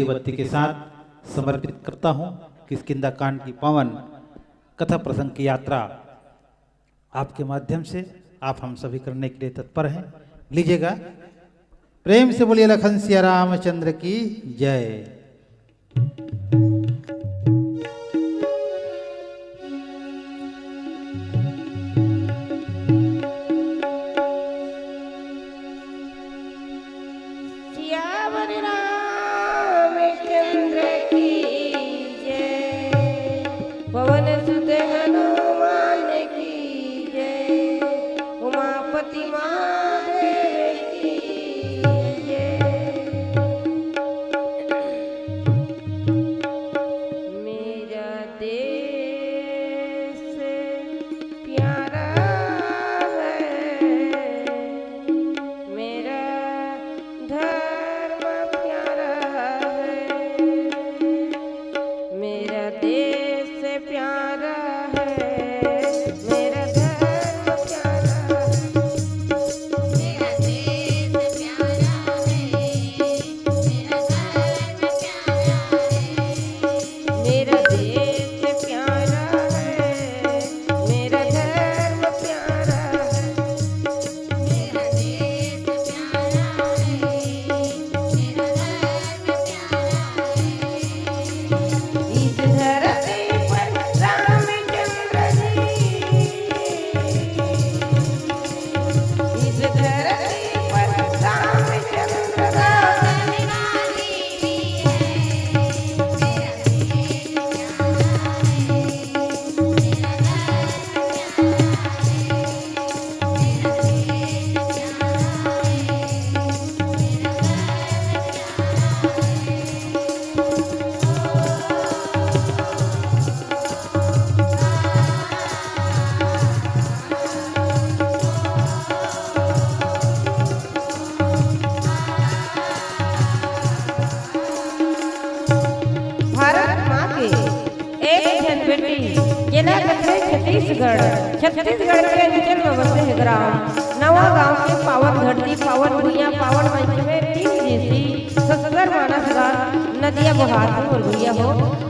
बत्ती के साथ समर्पित करता हूं। किष्किंधा कांड की पावन कथा प्रसंग की यात्रा आपके माध्यम से आप हम सभी करने के लिए तत्पर हैं। लीजिएगा, प्रेम से बोलिए लखन सिया रामचंद्र की जय। छत्तीसगढ़ के अंचल में बसे है ग्राम नवा गांव के पावन धरती पावन भुइया पावन मंच में तीन जैसी ससगर मानस नदिया बहाती और भुइया हो।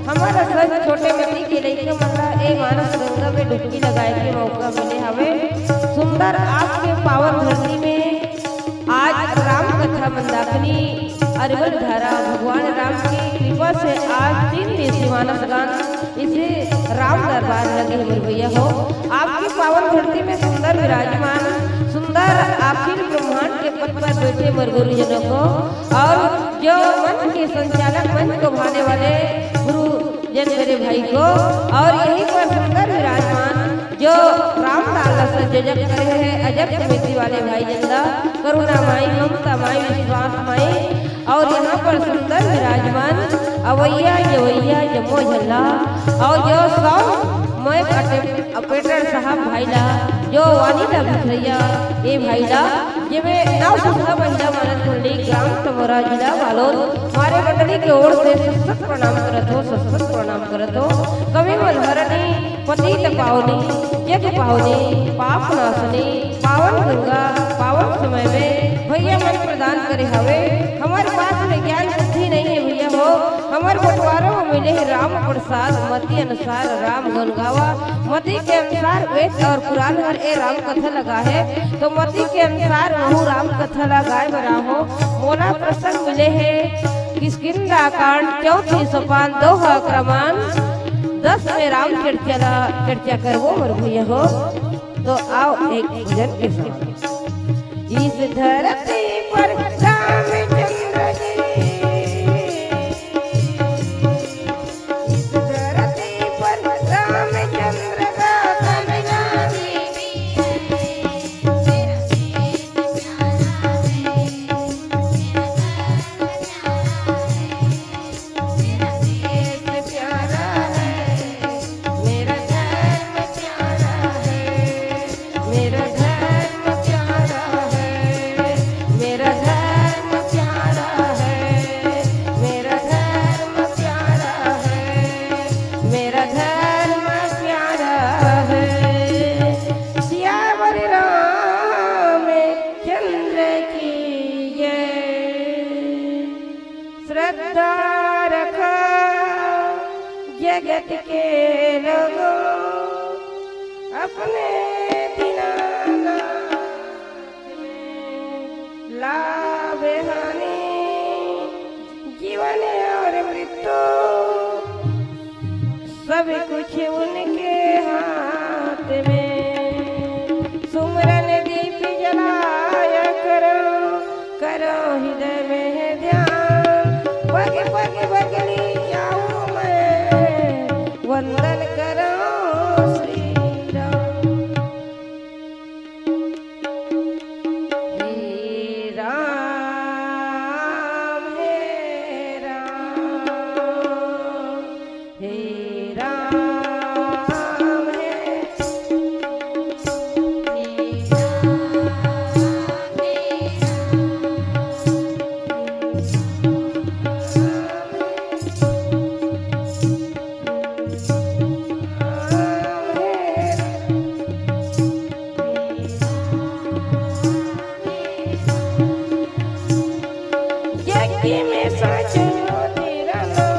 हमारा सच छोटे मती के लइके मनला ए मानस गंगा में डुबकी लगाए के मौका मिले हवे। सुंदर आपके पावन धरती में आज राम कथा मंदाकिनी अरवल धारा भगवान राम की कृपा से आज तीन देसी मानस गान इसे राम दरबार लगे मेरे भैया हो। आपकी पावन धरती में सुंदर विराजमान सुंदर अखिल ब्रह्मांड के पद पर बैठे मेरे गुरुजनों को और जो मंच के संचालक मंच को भाने वाले गुरु जन मेरे भाई को और यही पर सुंदर विराजमान जो राम लाला संयोजक करे हैं अजब समिति वाले भाई जंदा करुणा माई ममता माई विश्वास माई और यहाँ पर सुंदर विराजमान अवैया जवैया जमो झल्ला और जो सौ मैं ऑपरेटर साहब भाईला जो वानीला भिखरैया ए भाईला जिमे नाव सुधा महिला मानस मंडली ग्राम तमोरा जिला बालोद हमारे मंडली की ओर से सशक्त प्रणाम करत हो। कवि मलहरणी पतित पावनी जग पावनी पाप नाशनी पावन गंगा पावन समय में भैया मन प्रदान करे हवे। हमारे पास में ज्ञान बुद्धि नहीं है भैया हो। हमारे बंटवारों में मिले है राम प्रसाद मति अनुसार राम गुण गावा। मति के अनुसार वेद और पुराण हर ए राम कथा लगा है तो मति के अनुसार वह राम कथा लगाए बरा हो। मोला प्रसंग मिले है किष्किंधा कांड चौथी सोपान दोहा क्रमान 10 में राम चर्चा कर वो मर भैया हो। तो आओ एक भजन के साथ इस धरती पर रामचंद्र जी मेरा धर्म जगत के लोगों अपने दीनानाथ में लाभ हानि जीवन और मृत्यु सब कुछ उनके हाथ में। सुमरन दीप जलाया करो, करो हृदय में ध्यान, पग पग बगली जाऊं मैं, वंदन करो श्री राम। हे राम हे राम, हे राम हे यज्ञ में सच हो तेरा नाम,